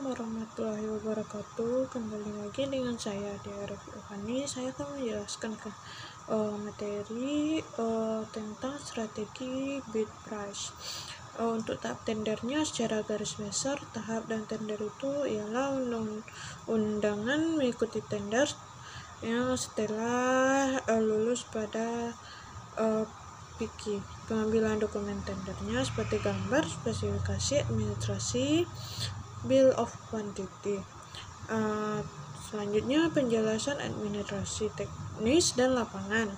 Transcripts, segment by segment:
warahmatullahi wabarakatuh. Kembali lagi dengan saya Arif Irfani. Saya akan menjelaskan materi tentang strategi bid price. Untuk tahap tendernya secara garis besar, tahap dan tender itu ialah undangan mengikuti tender yang setelah lulus pada PIKI. Pengambilan dokumen tendernya seperti gambar, spesifikasi, administrasi, bill of quantity. Selanjutnya penjelasan administrasi teknis dan lapangan,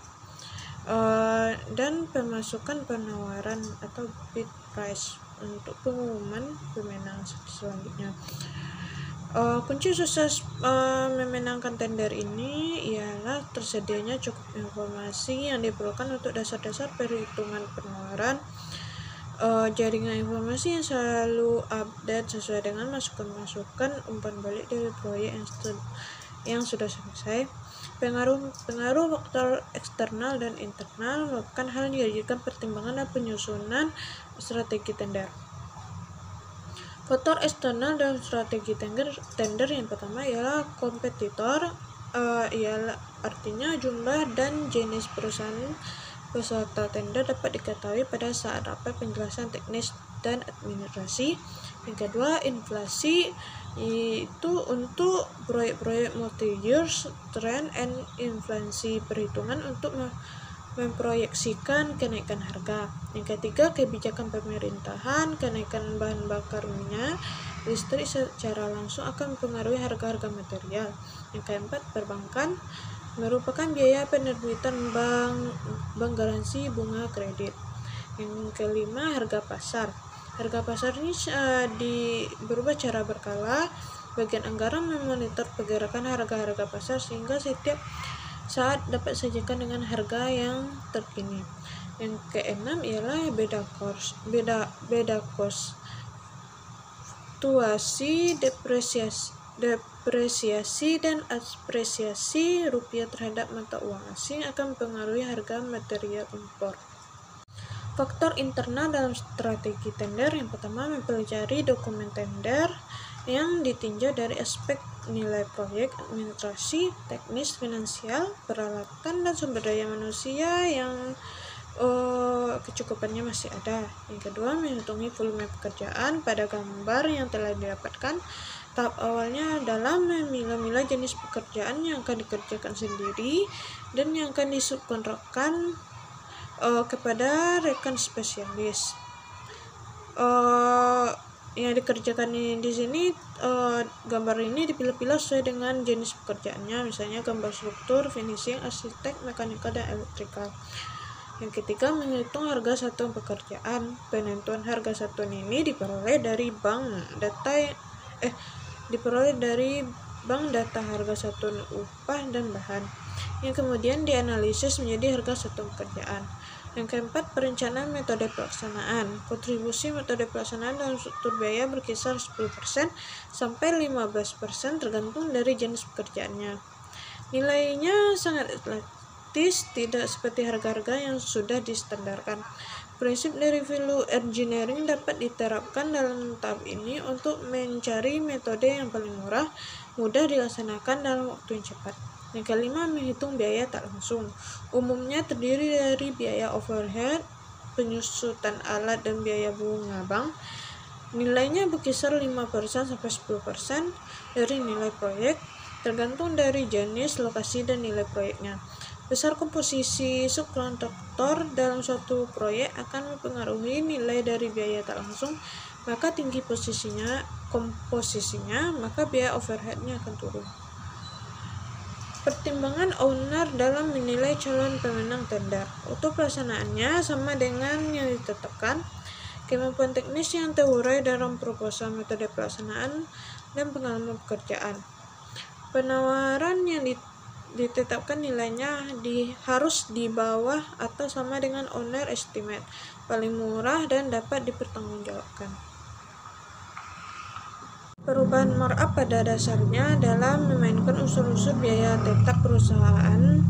dan pemasukan penawaran atau bid price untuk pengumuman pemenang selanjutnya. Kunci sukses memenangkan tender ini ialah tersedianya cukup informasi yang diperlukan untuk dasar-dasar perhitungan penawaran, jaringan informasi yang selalu update sesuai dengan masukan-masukan umpan balik dari proyek yang sudah selesai, pengaruh faktor eksternal dan internal melakukan hal yang dijadikan pertimbangan dan penyusunan strategi tender. Faktor eksternal dalam strategi tender yang pertama ialah kompetitor, ialah artinya jumlah dan jenis perusahaan peserta tender dapat diketahui pada saat rapat penjelasan teknis dan administrasi. Yang kedua, inflasi, itu untuk proyek-proyek multi-year trend and inflasi, perhitungan untuk memproyeksikan kenaikan harga. Yang ketiga, kebijakan pemerintahan, kenaikan bahan bakar minyak, listrik secara langsung akan mempengaruhi harga-harga material. Yang keempat, perbankan merupakan biaya penerbitan bank garansi bunga kredit. Yang kelima, harga pasar. Harga pasar ini berubah cara berkala. Bagian anggaran memonitor pergerakan harga-harga pasar sehingga setiap saat dapat disajikan dengan harga yang terkini. Yang keenam ialah beda kos, fluktuasi, depresiasi dan apresiasi rupiah terhadap mata uang asing akan mempengaruhi harga material impor. Faktor internal dalam strategi tender yang pertama, mempelajari dokumen tender yang ditinjau dari aspek nilai proyek, administrasi, teknis, finansial, peralatan, dan sumber daya manusia yang kecukupannya masih ada. Yang kedua, menghitungi volume pekerjaan pada gambar yang telah didapatkan. Tahap awalnya adalah memilah-milah jenis pekerjaan yang akan dikerjakan sendiri dan yang akan disubkontrakkan kepada rekan spesialis. Yang dikerjakan di sini, gambar ini dipilah-pilah sesuai dengan jenis pekerjaannya, misalnya gambar struktur, finishing, arsitek, mekanika, dan elektrikal. Yang ketiga, menghitung harga satuan pekerjaan. Penentuan harga satuan ini diperoleh dari bank data harga satuan upah dan bahan, yang kemudian dianalisis menjadi harga satuan pekerjaan. Yang keempat, perencanaan metode pelaksanaan. Kontribusi metode pelaksanaan dalam struktur biaya berkisar 10% sampai 15% tergantung dari jenis pekerjaannya. Nilainya sangat elastis, tidak seperti harga-harga yang sudah distandarkan. Prinsip dari value engineering dapat diterapkan dalam tahap ini untuk mencari metode yang paling murah, mudah dilaksanakan dalam waktu yang cepat. Yang kelima, menghitung biaya tak langsung. Umumnya terdiri dari biaya overhead, penyusutan alat, dan biaya bunga bank. Nilainya berkisar 5% sampai 10% dari nilai proyek, tergantung dari jenis, lokasi, dan nilai proyeknya. Besar komposisi subkontraktor dalam suatu proyek akan mempengaruhi nilai dari biaya tak langsung. Maka tinggi komposisinya, maka biaya overheadnya akan turun. Pertimbangan owner dalam menilai calon pemenang tender. Untuk pelaksanaannya sama dengan yang ditetapkan. Kemampuan teknis yang terurai dalam proposal, metode pelaksanaan, dan pengalaman pekerjaan. Penawaran yang ditetapkan nilainya harus di bawah atau sama dengan owner estimate, paling murah dan dapat dipertanggungjawabkan. Perubahan markup pada dasarnya adalah memainkan unsur-unsur biaya tetap perusahaan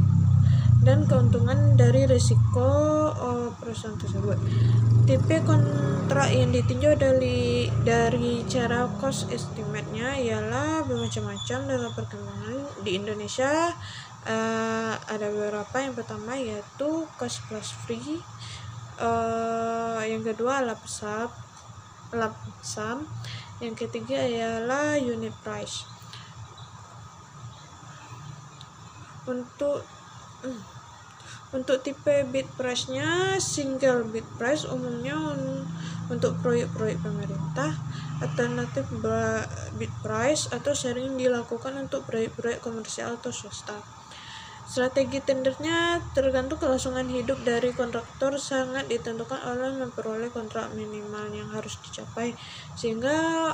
dan keuntungan dari risiko perusahaan tersebut. Tipe kontrak yang ditinjau dari cara cost estimate-nya ialah bermacam-macam dalam perkembangan di Indonesia. Ada beberapa. Yang pertama yaitu cost plus free, yang kedua lump sum, yang ketiga ialah unit price. Untuk tipe bid price-nya, single bid price umumnya untuk proyek-proyek pemerintah, alternatif bid price atau sering dilakukan untuk proyek-proyek komersial atau swasta. Strategi tendernya tergantung kelangsungan hidup dari kontraktor, sangat ditentukan oleh memperoleh kontrak minimal yang harus dicapai, sehingga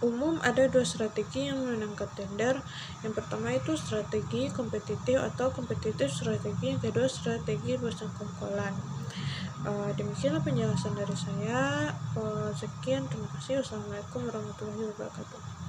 umum ada dua strategi yang memenangkan tender. Yang pertama itu strategi kompetitif atau kompetitif strategi, yang kedua strategi bersekongkolan. Demikianlah penjelasan dari saya. Sekian, terima kasih. Wassalamualaikum warahmatullahi wabarakatuh.